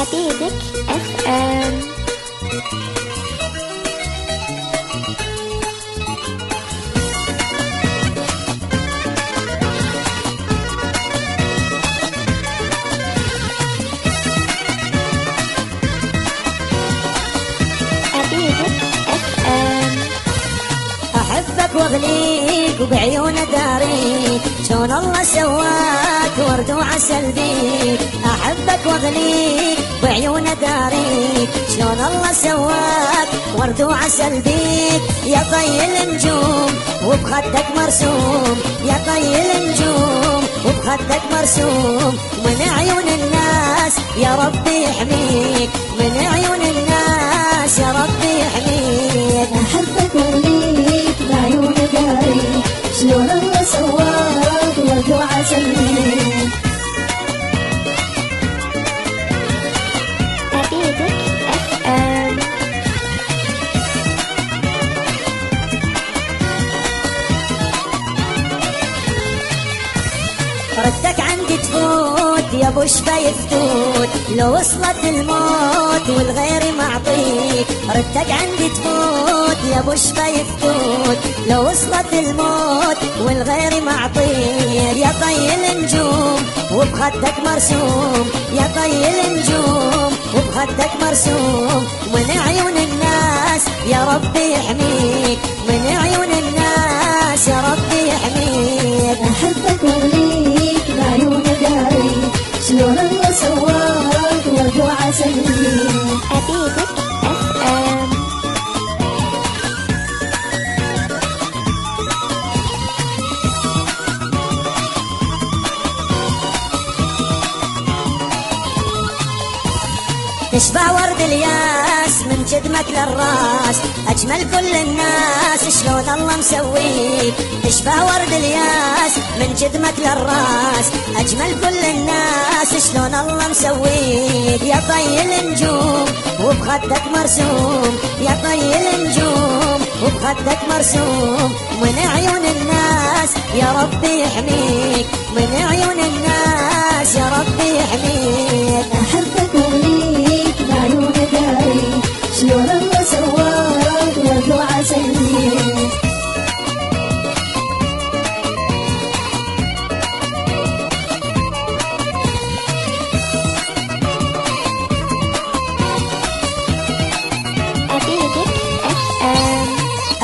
حبيبك اف ام. أحبك واغليك وبعيون داريك، شلون الله سواك ورد وعسل بيك. أحبك واغليك بعيون داريك، شلون الله سواك ورد وعسل بيك. يا طي النجوم وبخدك مرسوم، يا طي النجوم وبخدك مرسوم. من عيون الناس يا ربي يحميك، من عيون الناس يا ربي يحميك. أحبك واغليك بعيون داريك، شلون الله سواك ورد وعسل بيك. حبيبك اف ام. ردك عندي تفوت يا ابو شفايف توت، لو وصلت الموت والغير معطيك. ردك عندي تفوت يا ابو شفايف توت، لو وصلت الموت والغير معطيك. يا طي النجوم وبخدك مرسوم، يا طي النجوم وبخدك مرسوم. من عيون الناس يا ربي يحميك، من عيون الناس يا ربي يحميك. أحبك واغليك بعيون داريك، شلون الله سواك ورد وعسل بيك. حبيبك اف ام. تشبع ورد الياس من جدمك للراس، أجمل كل الناس شلون الله مسويك. تشبع ورد الياس من جدمك للراس، أجمل كل الناس شلون الله مسويك. يا طي النجوم وبخدك مرسوم، يا طي النجوم وبخدك مرسوم. من عيون الناس يا ربي يحميك، من عيون الناس يا ربي يحميك. أحبك واغليك بعيون داريك، شلون الله سواك ورد وعسل بيك. حبيبك اف ام.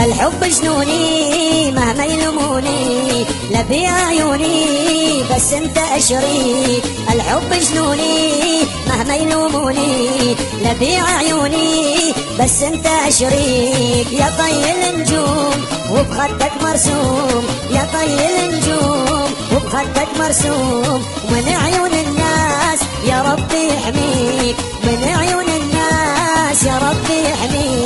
الحب جنوني مهما يلوموني، لبي عيوني بس انت اشريك. الحب جنوني مهما يلوموني، لبي عيوني بس انت اشريك. يا طي النجوم وبخدك مرسوم، يا طي النجوم وبخدك مرسوم. من عيون الناس يا ربي يحميك، من عيون الناس يا ربي يحميك.